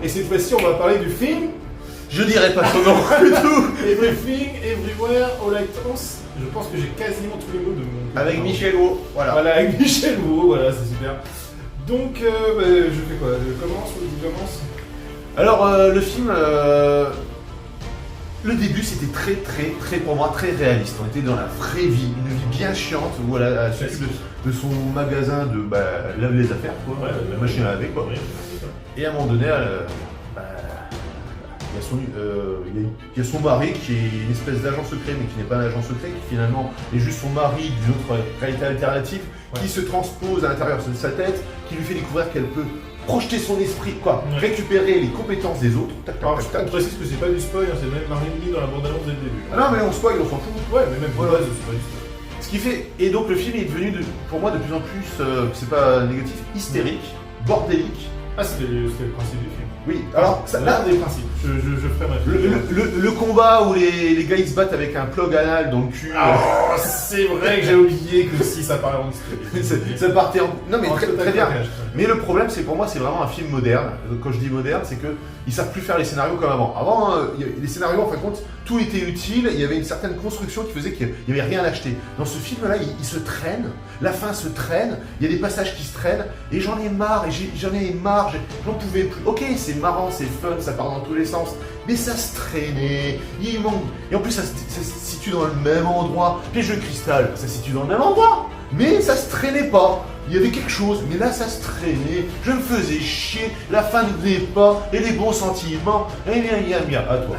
Et cette fois-ci, on va parler du film Je dirais pas son nom du tout. Everything, Everywhere, All at Once. Je pense que j'ai quasiment tous les mots de mon... Avec Michel Wau, voilà. Voilà, avec Michel Wau, voilà, c'est super. Donc, je fais quoi? Je commence ou je commence? Alors, le film, le début, c'était très, pour moi, très réaliste. On était dans la vraie vie, une vie bien chiante, où elle s'occupe de son magasin de lave les affaires, quoi, Ouais, la machine à laver, quoi. Oui. Et à un moment donné, il y a son mari qui est une espèce d'agent secret, mais qui n'est pas un agent secret, qui finalement est juste son mari d'une autre réalité alternative, qui se transpose à l'intérieur de sa tête, qui lui fait découvrir qu'elle peut projeter son esprit, quoi, récupérer les compétences des autres. Alors, on précise que c'est pas du spoil, hein, c'est même marqué dans la bande-annonce dès le début. Ah non, mais on spoil, on s'en fout. Ouais, mais même pour Voilà. base, c'est pas du spoil. Ce qui fait, et donc le film est devenu pour moi de plus en plus, c'est pas négatif, hystérique, bordélique. Ah, c'était le principe du film. Oui, alors ça, L'un des principes. Je ferai ma le combat où les gars ils se battent avec un plug anal dans le cul. Oh, c'est vrai que j'ai oublié que si ça paraît en historique. Ça partait en. Non mais En très total bien. craquage. Mais le problème c'est pour moi c'est vraiment un film moderne. Donc, quand je dis moderne c'est que ils savent plus faire les scénarios comme avant. Avant les scénarios en fin de compte tout était utile. Il y avait une certaine construction qui faisait qu'il n'y avait rien à acheter. Dans ce film là il se traîne. La fin se traîne. Il y a des passages qui se traînent et j'en ai marre. J'en ai marre. J'en pouvais plus. Ok c'est marrant c'est fun ça part dans tous les sens. Mais ça se traînait, il manque. Et en plus, ça se situe dans le même endroit. Les jeux cristal, ça se situe dans le même endroit. Mais ça se traînait pas. Il y avait quelque chose, mais là, ça se traînait. Je me faisais chier. La fin ne venait pas. Et les bons sentiments. Eh bien, à toi.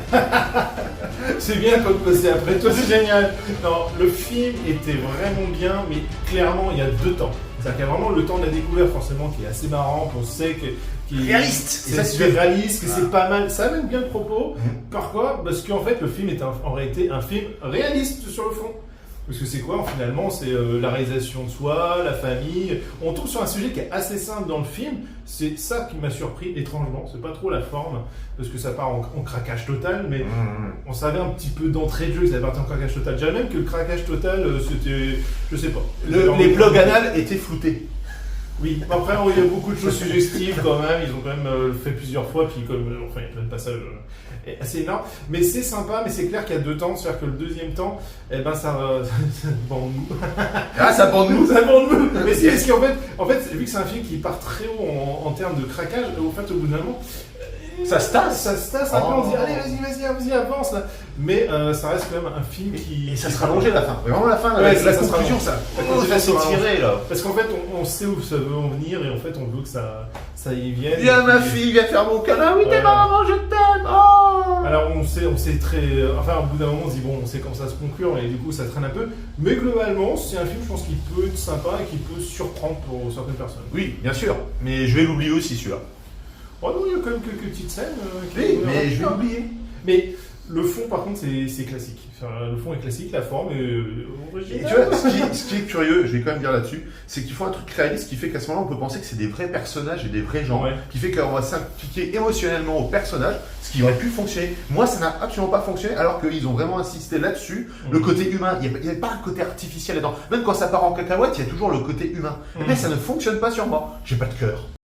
C'est bien quand passer après toi, c'est génial. Non, le film était vraiment bien, mais clairement, il y a deux temps. C'est-à-dire qu'il y a vraiment le temps de la découverte, forcément, qui est assez marrant, qu'on sait qu'il Réaliste. c'est réaliste, que c'est pas mal. Ça amène bien le propos. Pourquoi? Parce qu'en fait, le film est en réalité un film réaliste sur le fond. Parce que c'est quoi finalement? C'est la réalisation de soi, la famille. On tombe sur un sujet qui est assez simple dans le film. C'est ça qui m'a surpris étrangement. C'est pas trop la forme, parce que ça part en craquage total, mais on savait un petit peu d'entrée de jeu que ça partait en craquage total. Déjà même que le craquage total, c'était, je sais pas. Les plugs anal étaient floutés. Oui, après il y a beaucoup de choses suggestives quand même, ils ont quand même fait plusieurs fois, puis comme enfin il y a plein de passages assez énormes, mais c'est sympa, mais c'est clair qu'il y a deux temps, c'est-à-dire que le deuxième temps, eh ben ça bande mou. Ah ça bande nous. Ça bande mou. Mais c'est parce qu'en fait, vu que c'est un film qui part très haut en termes de craquage, au fait au bout d'un moment, ça se tasse. Ça se tasse un peu, on se dit allez vas-y avance là. Mais ça reste quand même un film qui... Et ça se rallongeait la fin. Vraiment la fin, Ouais, la ça conclusion, ça. Ça s'est tiré là. Parce qu'en fait, on sait où ça veut en venir et en fait, on veut que ça y vienne. Viens ma fille, viens faire mon câlin. Oui, t'es maman, je t'aime. Oh. Alors, on sait très. Enfin, au bout d'un moment, on se dit bon, on sait comment ça se conclure et du coup, ça traîne un peu. Mais globalement, c'est un film, je pense, qui peut être sympa et qui peut surprendre pour certaines personnes. Oui, bien sûr. Mais je vais l'oublier aussi celui-là. Oh non, il y a quand même quelques petites scènes. Oui, mais je vais l'oublier. Mais le fond, par contre, c'est classique. Enfin, le fond est classique, la forme est Et originale. tu vois, ce qui est curieux, je vais quand même dire là-dessus, c'est qu'ils font un truc réaliste qui fait qu'à ce moment-là, on peut penser que c'est des vrais personnages et des vrais gens, qui fait qu'on va s'impliquer émotionnellement aux personnages, ce qui aurait pu fonctionner. Moi, ça n'a absolument pas fonctionné, alors qu'ils ont vraiment insisté là-dessus, le côté humain. Il n'y avait pas un côté artificiel là-dedans. Même quand ça part en cacahuète, il y a toujours le côté humain. Mais ça ne fonctionne pas sur moi. J'ai pas de cœur.